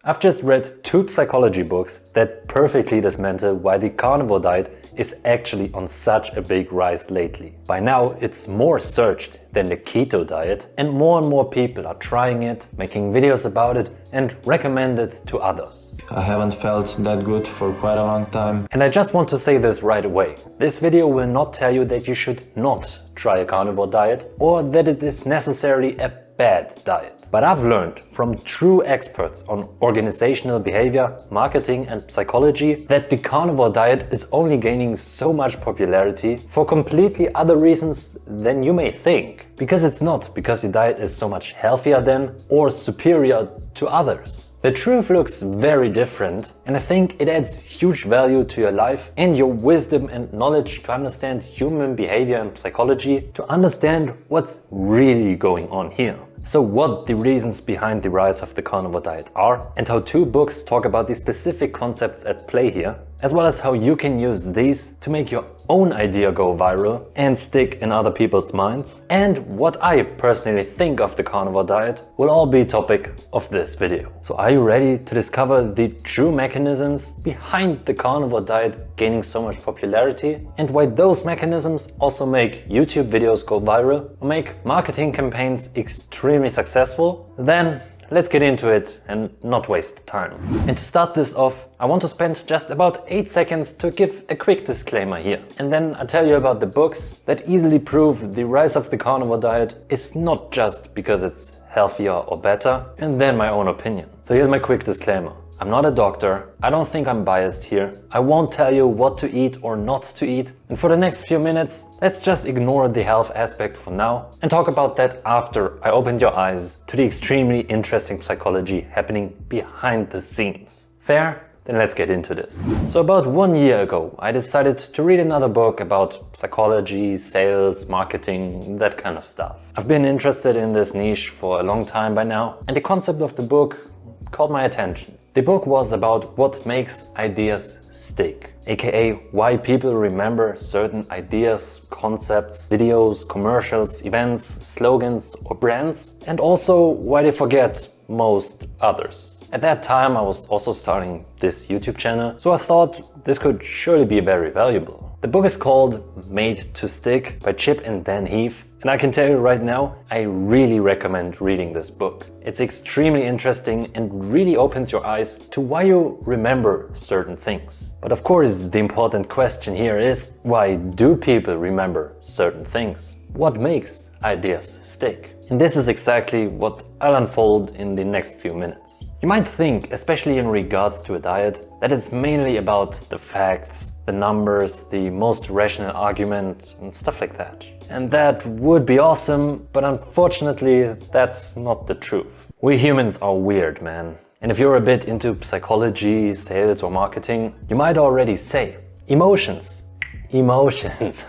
I've just read 2 psychology books that perfectly dismantle why the carnivore diet is actually on such a big rise lately. By now, it's more searched than the keto diet, and more people are trying it, making videos about it, and recommend it to others. I haven't felt that good for quite a long time. And I just want to say this right away. This video will not tell you that you should not try a carnivore diet or that it is necessarily a bad diet. But I've learned from true experts on organizational behavior, marketing and psychology that the carnivore diet is only gaining so much popularity for completely other reasons than you may think. Because it's not because the diet is so much healthier than or superior to others. The truth looks very different, and I think it adds huge value to your life and your wisdom and knowledge to understand human behavior and psychology, to understand what's really going on here. So what the reasons behind the rise of the carnivore diet are, and how 2 books talk about the specific concepts at play here, as well as how you can use these to make your own idea go viral and stick in other people's minds, and what I personally think of the carnivore diet will all be topic of this video. So are you ready to discover the true mechanisms behind the carnivore diet gaining so much popularity, and why those mechanisms also make YouTube videos go viral or make marketing campaigns extremely successful? Then let's get into it and not waste time. And to start this off, I want to spend just about 8 seconds to give a quick disclaimer here. And then I'll tell you about the books that easily prove the rise of the carnivore diet is not just because it's healthier or better, and then my own opinion. So here's my quick disclaimer. I'm not a doctor, I don't think I'm biased here, I won't tell you what to eat or not to eat, and for the next few minutes, let's just ignore the health aspect for now and talk about that after I opened your eyes to the extremely interesting psychology happening behind the scenes. Fair? Then let's get into this. So about 1 year ago, I decided to read another book about psychology, sales, marketing, that kind of stuff. I've been interested in this niche for a long time by now, and the concept of the book caught my attention. The book was about what makes ideas stick, aka why people remember certain ideas, concepts, videos, commercials, events, slogans or brands, and also why they forget most others. At that time I was also starting this YouTube channel, so I thought this could surely be very valuable. The book is called Made to Stick by Chip and Dan Heath, and I can tell you right now, I really recommend reading this book. It's extremely interesting and really opens your eyes to why you remember certain things. But of course, the important question here is, why do people remember certain things? What makes ideas stick? And this is exactly what I'll unfold in the next few minutes. You might think, especially in regards to a diet, that it's mainly about the facts, the numbers, the most rational argument and stuff like that. And that would be awesome, but unfortunately that's not the truth. We humans are weird, man. And if you're a bit into psychology, sales or marketing, you might already say, emotions. Emotions.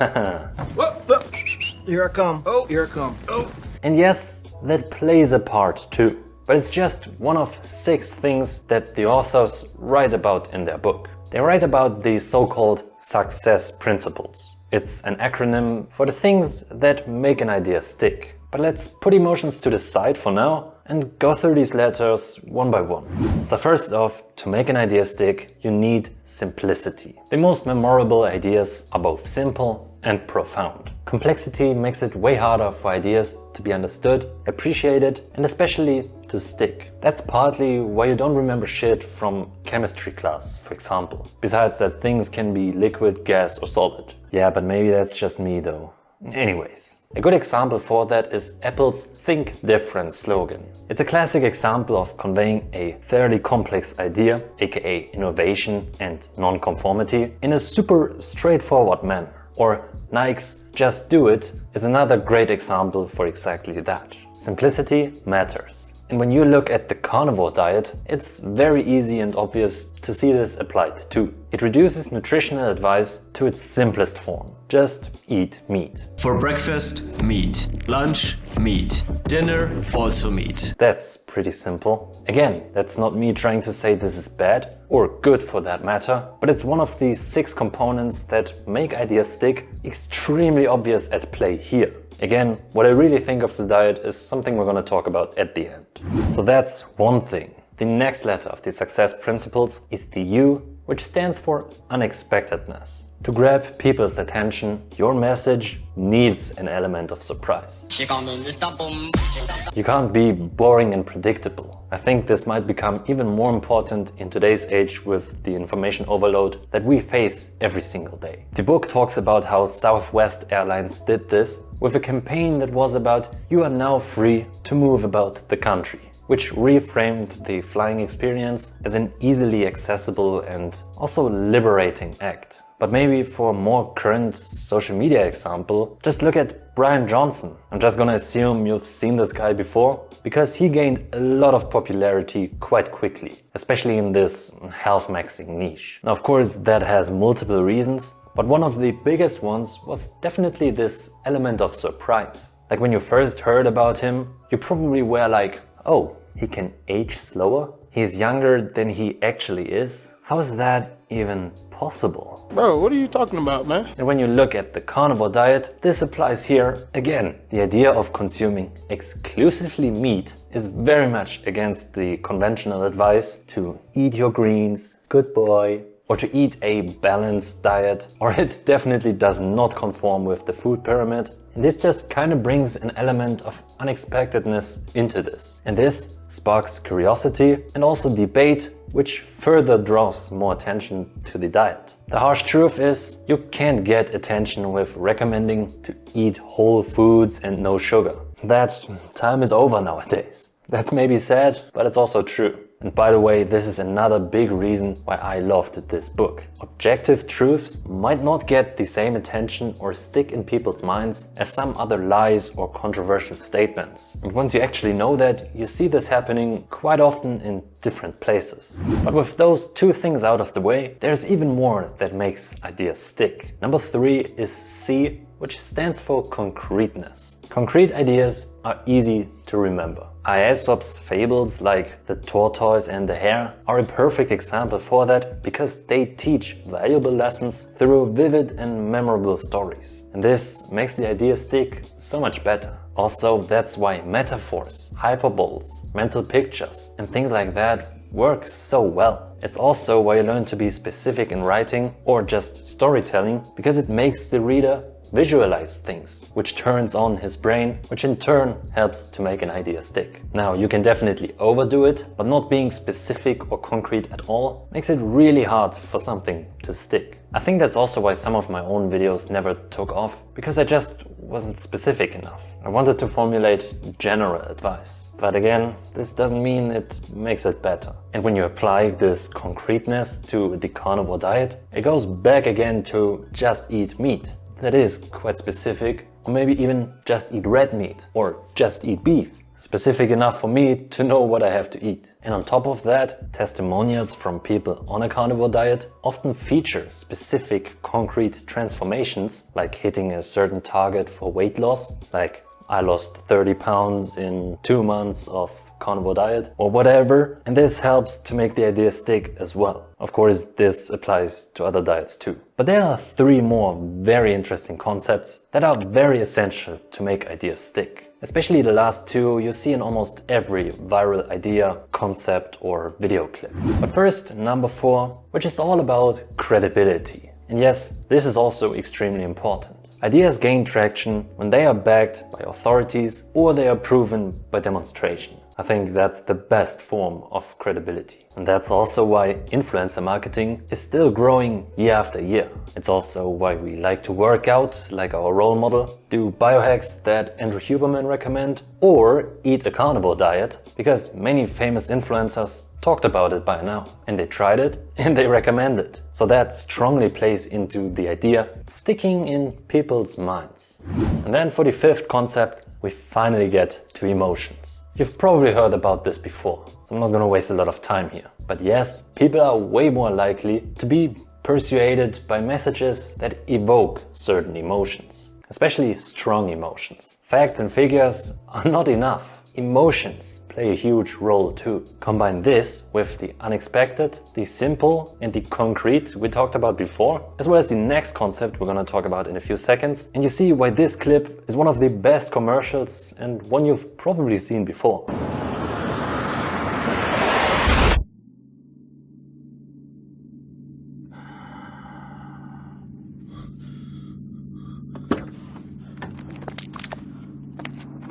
Here I come. Oh, here I come. Oh. And yes, that plays a part too. But it's just one of 6 things that the authors write about in their book. They write about the so-called success principles. It's an acronym for the things that make an idea stick. But let's put emotions to the side for now and go through these letters one by one. So first off, to make an idea stick, you need simplicity. The most memorable ideas are both simple and profound. Complexity makes it way harder for ideas to be understood, appreciated, and especially to stick. That's partly why you don't remember shit from chemistry class, for example. Besides that things can be liquid, gas or solid. Yeah, but maybe that's just me though. Anyways, a good example for that is Apple's Think Different slogan. It's a classic example of conveying a fairly complex idea, aka innovation and non-conformity, in a super straightforward manner. Or Nike's Just Do It is another great example for exactly that. Simplicity matters. And when you look at the carnivore diet, it's very easy and obvious to see this applied too. It reduces nutritional advice to its simplest form. Just eat meat. For breakfast, meat. Lunch, meat. Dinner, also meat. That's pretty simple. Again, that's not me trying to say this is bad, or good for that matter, but it's one of the 6 components that make ideas stick, extremely obvious at play here. Again, what I really think of the diet is something we're gonna talk about at the end. So that's one thing. The next letter of the success principles is the U, which stands for unexpectedness. To grab people's attention, your message needs an element of surprise. You can't be boring and predictable. I think this might become even more important in today's age with the information overload that we face every single day. The book talks about how Southwest Airlines did this with a campaign that was about "You are now free to move about the country," which reframed the flying experience as an easily accessible and also liberating act. But maybe for a more current social media example, just look at Brian Johnson. I'm just gonna assume you've seen this guy before, because he gained a lot of popularity quite quickly, especially in this health maxing niche. Now, of course, that has multiple reasons, but one of the biggest ones was definitely this element of surprise. Like when you first heard about him, you probably were like, oh, he can age slower? He's younger than he actually is? How is that even possible? Bro, what are you talking about, man? And when you look at the carnivore diet, this applies here again. The idea of consuming exclusively meat is very much against the conventional advice to eat your greens, good boy, or to eat a balanced diet, or it definitely does not conform with the food pyramid. And this just kind of brings an element of unexpectedness into this. And this sparks curiosity and also debate, which further draws more attention to the diet. The harsh truth is, you can't get attention with recommending to eat whole foods and no sugar. That time is over nowadays. That's maybe sad, but it's also true. And by the way, this is another big reason why I loved this book. Objective truths might not get the same attention or stick in people's minds as some other lies or controversial statements. And once you actually know that, you see this happening quite often in different places. But with those two things out of the way, there's even more that makes ideas stick. Number 3 is C, which stands for concreteness. Concrete ideas are easy to remember. Aesop's fables like the tortoise and the hare are a perfect example for that, because they teach valuable lessons through vivid and memorable stories. And this makes the idea stick so much better. Also, that's why metaphors, hyperboles, mental pictures and things like that work so well. It's also why you learn to be specific in writing or just storytelling, because it makes the reader visualize things, which turns on his brain, which in turn helps to make an idea stick. Now, you can definitely overdo it, but not being specific or concrete at all makes it really hard for something to stick. I think that's also why some of my own videos never took off, because I just wasn't specific enough. I wanted to formulate general advice. But again, this doesn't mean it makes it better. And when you apply this concreteness to the carnivore diet, it goes back again to just eat meat. That is quite specific, or maybe even just eat red meat, or just eat beef. Specific enough for me to know what I have to eat. And on top of that, testimonials from people on a carnivore diet often feature specific concrete transformations, like hitting a certain target for weight loss, like I lost 30 pounds in 2 months of carnivore diet or whatever, and this helps to make the idea stick as well. Of course, this applies to other diets too. But there are 3 more very interesting concepts that are very essential to make ideas stick. Especially the last 2 you see in almost every viral idea, concept or video clip. But first, number 4, which is all about credibility. And yes, this is also extremely important. Ideas gain traction when they are backed by authorities or they are proven by demonstration. I think that's the best form of credibility. And that's also why influencer marketing is still growing year after year. It's also why we like to work out like our role model, do biohacks that Andrew Huberman recommend, or eat a carnivore diet, because many famous influencers talked about it by now. And they tried it and they recommend it. So that strongly plays into the idea sticking in people's minds. And then for the 5th concept, we finally get to emotions. You've probably heard about this before, so I'm not gonna waste a lot of time here. But yes, people are way more likely to be persuaded by messages that evoke certain emotions, especially strong emotions. Facts and figures are not enough. Emotions play a huge role too. Combine this with the unexpected, the simple and the concrete we talked about before, as well as the next concept we're gonna talk about in a few seconds, and you see why this clip is one of the best commercials and one you've probably seen before.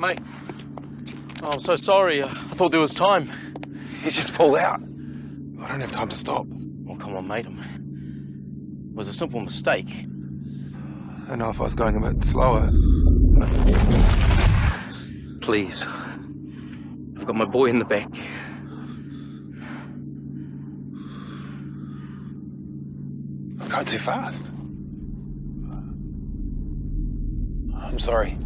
Mate. Oh, I'm so sorry. I thought there was time. He's just pulled out. I don't have time to stop. Oh, come on, mate. It was a simple mistake. I don't know if I was going a bit slower. Please. I've got my boy in the back. I'm going too fast. I'm sorry.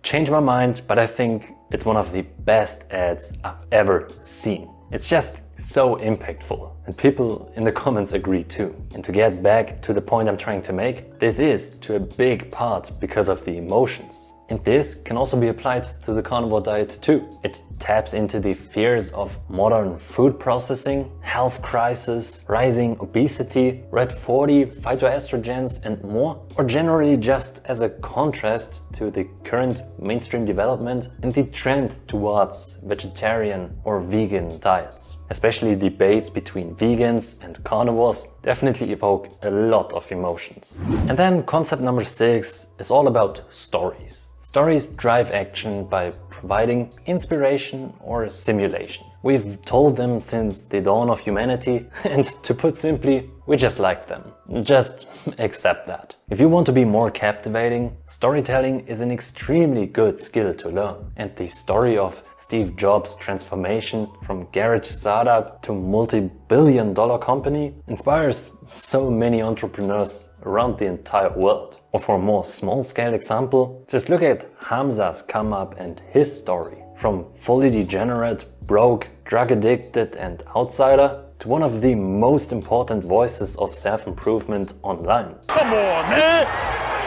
Change my mind, but I think it's one of the best ads I've ever seen. It's just so impactful, and people in the comments agree too. And to get back to the point I'm trying to make, this is to a big part because of the emotions. And this can also be applied to the carnivore diet too. It taps into the fears of modern food processing, health crisis, rising obesity, red 40, phytoestrogens and more, or generally just as a contrast to the current mainstream development and the trend towards vegetarian or vegan diets. Especially debates between vegans and carnivores definitely evoke a lot of emotions. And then concept number 6 is all about stories. Stories drive action by providing inspiration or simulation. We've told them since the dawn of humanity, and to put simply, we just like them. Just accept that. If you want to be more captivating, storytelling is an extremely good skill to learn. And the story of Steve Jobs' transformation from garage startup to multi-billion-dollar company inspires so many entrepreneurs around the entire world. Or for a more small-scale example, just look at Hamza's come up and his story. From fully degenerate, broke, drug-addicted and outsider to one of the most important voices of self-improvement online. Come on, man!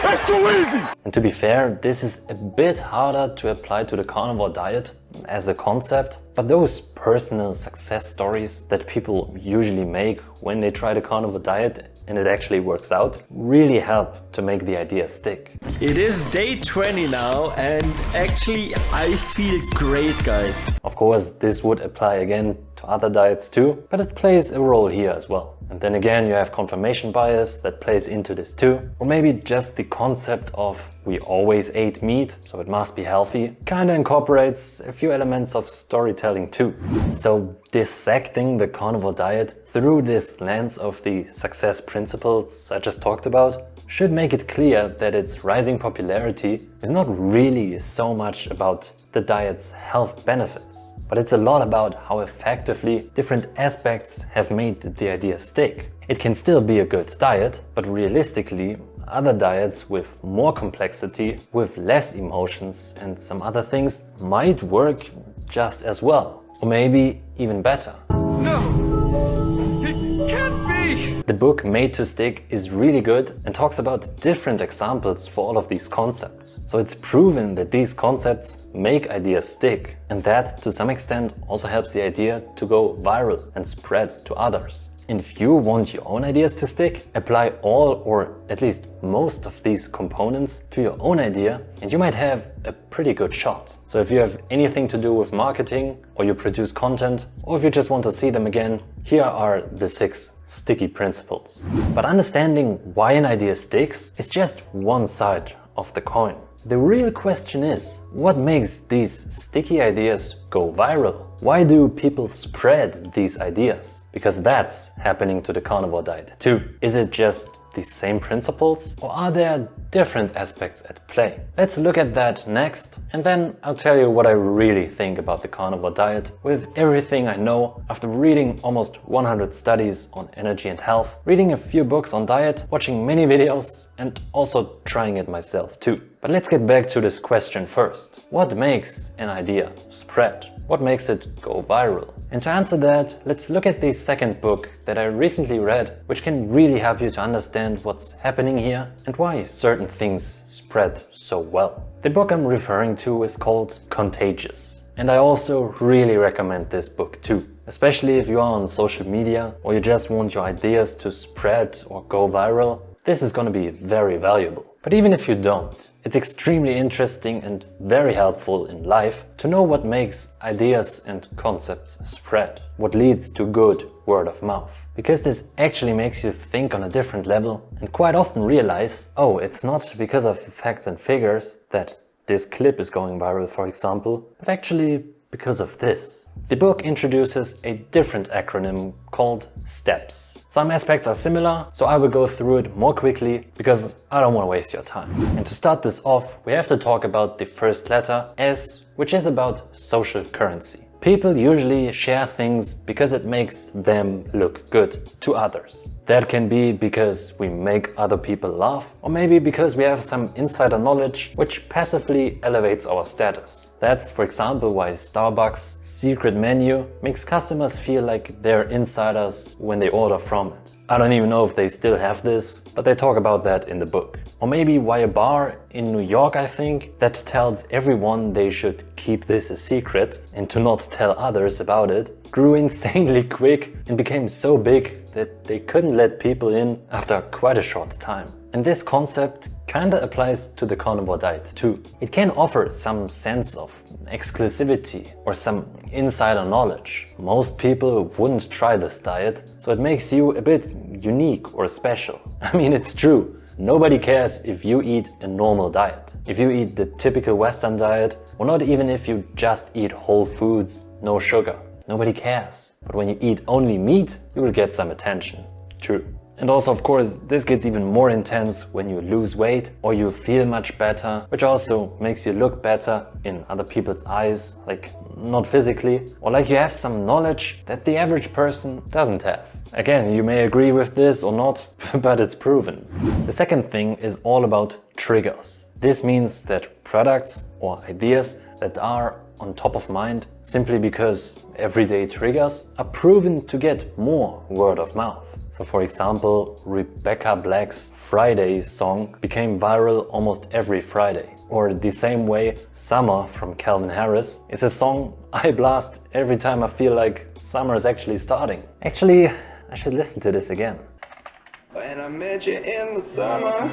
That's too easy! And to be fair, this is a bit harder to apply to the carnivore diet as a concept, but those personal success stories that people usually make when they try the carnivore diet and it actually works out really help to make the idea stick. It is day 20 now, and actually I feel great, guys. Of course, this would apply again to other diets too, but it plays a role here as well. And then again, you have confirmation bias that plays into this too. Or maybe just the concept of we always ate meat, so it must be healthy, kinda incorporates a few elements of storytelling too. So dissecting the carnivore diet through this lens of the success principles I just talked about should make it clear that its rising popularity is not really so much about the diet's health benefits, but it's a lot about how effectively different aspects have made the idea stick. It can still be a good diet, but realistically, other diets with more complexity, with less emotions and some other things might work just as well, or maybe even better. No! It can't be! The book Made to Stick is really good and talks about different examples for all of these concepts. So it's proven that these concepts make ideas stick, and that to some extent also helps the idea to go viral and spread to others. And if you want your own ideas to stick, apply all or at least most of these components to your own idea and you might have a pretty good shot. So if you have anything to do with marketing, or you produce content, or if you just want to see them again, here are the 6 sticky principles. But understanding why an idea sticks is just one side of the coin. The real question is, what makes these sticky ideas go viral? Why do people spread these ideas? Because that's happening to the carnivore diet too. Is it just the same principles, or are there different aspects at play? Let's look at that next, and then I'll tell you what I really think about the carnivore diet with everything I know after reading almost 100 studies on energy and health, reading a few books on diet, watching many videos and also trying it myself too. But let's get back to this question first. What makes an idea spread? What makes it go viral? And to answer that, let's look at the second book that I recently read, which can really help you to understand what's happening here and why certain things spread so well. The book I'm referring to is called Contagious. And I also really recommend this book too, especially if you are on social media or you just want your ideas to spread or go viral. this is going to be very valuable. But even if you don't, it's extremely interesting and very helpful in life to know what makes ideas and concepts spread, what leads to good word of mouth. Because this actually makes you think on a different level and quite often realize, oh, it's not because of facts and figures that this clip is going viral, for example, but actually because of this. The book introduces a different acronym called STEPS. Some aspects are similar, so I will go through it more quickly because I don't want to waste your time. And to start this off, we have to talk about the first letter, S, which is about social currency. People usually share things because it makes them look good to others. That can be because we make other people laugh, or maybe because we have some insider knowledge which passively elevates our status. That's, for example, why Starbucks' secret menu makes customers feel like they're insiders when they order from it. I don't even know if they still have this, but they talk about that in the book. Or maybe why a bar in New York, I think, that tells everyone they should keep this a secret and to not tell others about it, grew insanely quick and became so big that they couldn't let people in after quite a short time. And this concept kinda applies to the carnivore diet too. It can offer some sense of exclusivity or some insider knowledge. Most people wouldn't try this diet, so it makes you a bit unique or special. I mean, it's true. Nobody cares if you eat a normal diet. If you eat the typical Western diet, or not even if you just eat whole foods, no sugar. Nobody cares. But when you eat only meat, you will get some attention. True. And also, of course, this gets even more intense when you lose weight or you feel much better, which also makes you look better in other people's eyes, like not physically, or like you have some knowledge that the average person doesn't have. Again, you may agree with this or not, but it's proven. The second thing is all about triggers. This means that products or ideas that are on top of mind simply because everyday triggers are proven to get more word of mouth. So for example, Rebecca Black's Friday song became viral almost every Friday. Or the same way Summer from Calvin Harris is a song I blast every time I feel like summer is actually starting. Actually, I should listen to this again. When I met you in the summer.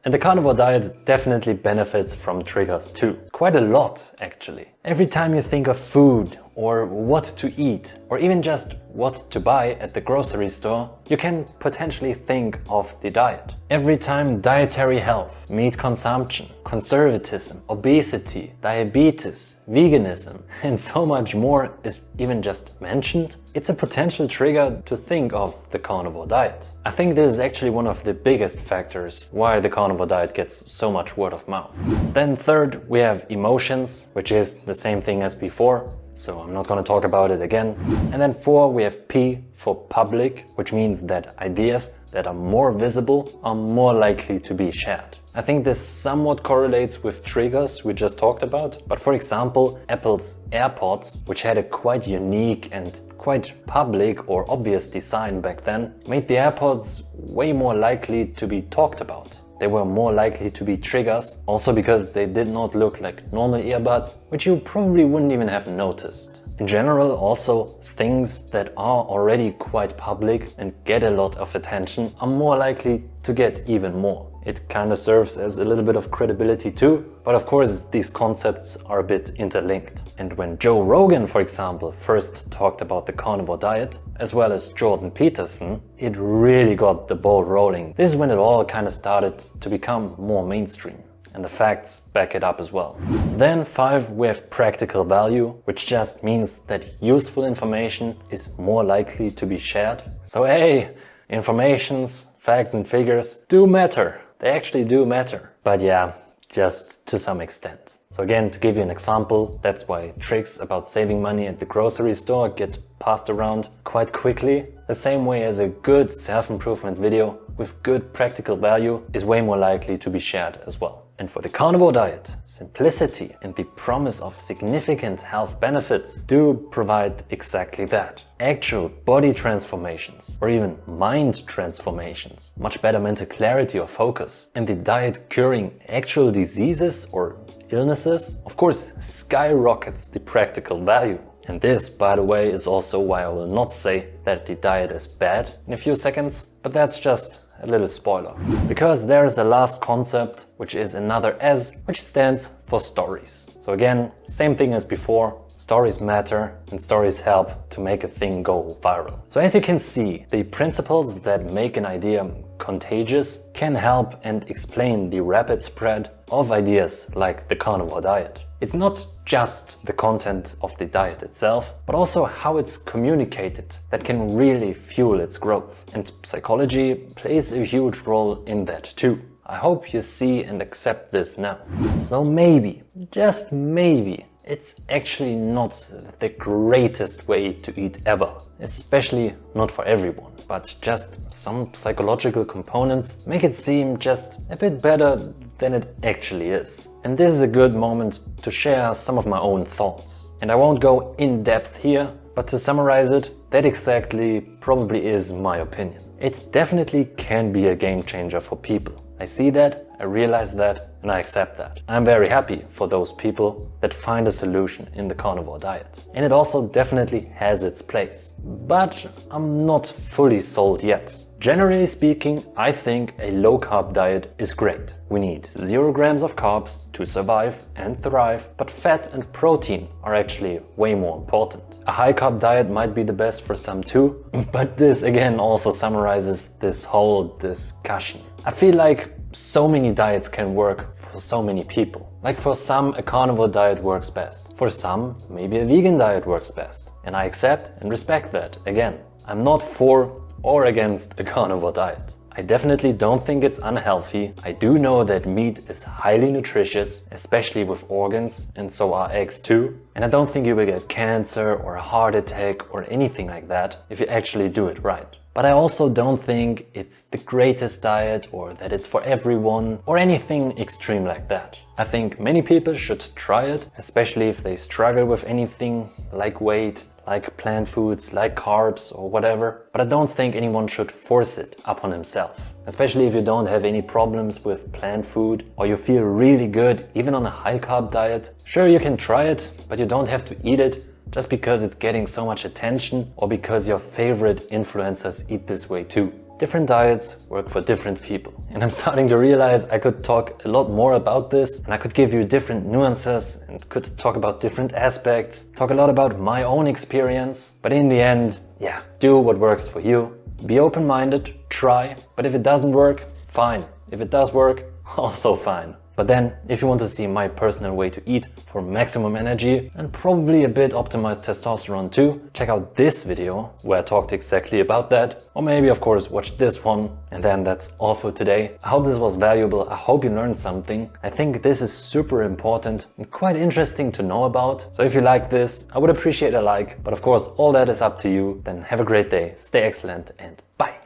And the carnivore diet definitely benefits from triggers too. Quite a lot, actually. Every time you think of food or what to eat or even just what to buy at the grocery store, you can potentially think of the diet. Every time dietary health, meat consumption, conservatism, obesity, diabetes, veganism, and so much more is even just mentioned, it's a potential trigger to think of the carnivore diet. I think this is actually one of the biggest factors why the carnivore diet gets so much word of mouth. Then third, we have emotions, which is the same thing as before, so I'm not going to talk about it again. And then 4, we have P for public, which means that ideas that are more visible are more likely to be shared. I think this somewhat correlates with triggers we just talked about, but for example, Apple's AirPods, which had a quite unique and quite public or obvious design back then, made the AirPods way more likely to be talked about. They were more likely to be triggers, also because they did not look like normal earbuds, which you probably wouldn't even have noticed. In general, also, things that are already quite public and get a lot of attention are more likely to get even more. It kind of serves as a little bit of credibility too, but of course these concepts are a bit interlinked. And when Joe Rogan, for example, first talked about the carnivore diet, as well as Jordan Peterson, it really got the ball rolling. This is when it all kind of started to become more mainstream. And the facts back it up as well. Then 5, we have practical value, which just means that useful information is more likely to be shared. So hey, informations, facts and figures do matter. They actually do matter. But yeah, just to some extent. So again, to give you an example, that's why tricks about saving money at the grocery store get passed around quite quickly. The same way as a good self-improvement video with good practical value is way more likely to be shared as well. And for the carnivore diet, simplicity and the promise of significant health benefits do provide exactly that. Actual body transformations or even mind transformations, much better mental clarity or focus, and the diet curing actual diseases or illnesses, of course, skyrockets the practical value. And this, by the way, is also why I will not say that the diet is bad in a few seconds, but that's just a little spoiler. Because there is a last concept, which is another S, which stands for stories. So again, same thing as before. Stories matter and stories help to make a thing go viral. So as you can see, the principles that make an idea contagious can help and explain the rapid spread of ideas like the carnivore diet. It's not just the content of the diet itself, but also how it's communicated that can really fuel its growth. And psychology plays a huge role in that too. I hope you see and accept this now. So maybe, just maybe, it's actually not the greatest way to eat ever, especially not for everyone, but just some psychological components make it seem just a bit better than it actually is. And this is a good moment to share some of my own thoughts. And I won't go in depth here, but to summarize it, that exactly probably is my opinion. It definitely can be a game changer for people. I see that, I realize that, and I accept that. I'm very happy for those people that find a solution in the carnivore diet. And it also definitely has its place. But I'm not fully sold yet. Generally speaking, I think a low-carb diet is great. We need 0 grams of carbs to survive and thrive, but fat and protein are actually way more important. A high-carb diet might be the best for some too, but this again also summarizes this whole discussion. I feel like so many diets can work for so many people. Like for some, a carnivore diet works best. For some, maybe a vegan diet works best. And I accept and respect that. Again, I'm not for or against a carnivore diet. I definitely don't think it's unhealthy. I do know that meat is highly nutritious, especially with organs, and so are eggs too. And I don't think you will get cancer or a heart attack or anything like that if you actually do it right. But I also don't think it's the greatest diet or that it's for everyone or anything extreme like that. I think many people should try it, especially if they struggle with anything like weight, like plant foods, like carbs or whatever. But I don't think anyone should force it upon himself. Especially if you don't have any problems with plant food or you feel really good even on a high carb diet. Sure, you can try it, but you don't have to eat it just because it's getting so much attention or because your favorite influencers eat this way too. Different diets work for different people. And I'm starting to realize I could talk a lot more about this and I could give you different nuances and could talk about different aspects, talk a lot about my own experience. But in the end, yeah, do what works for you. Be open-minded, try, but if it doesn't work, fine. If it does work, also fine. But then, if you want to see my personal way to eat for maximum energy and probably a bit optimized testosterone too, check out this video where I talked exactly about that. Or maybe, of course, watch this one. And then that's all for today. I hope this was valuable. I hope you learned something. I think this is super important and quite interesting to know about. So if you like this, I would appreciate a like. But of course, all that is up to you. Then have a great day, stay excellent, and bye.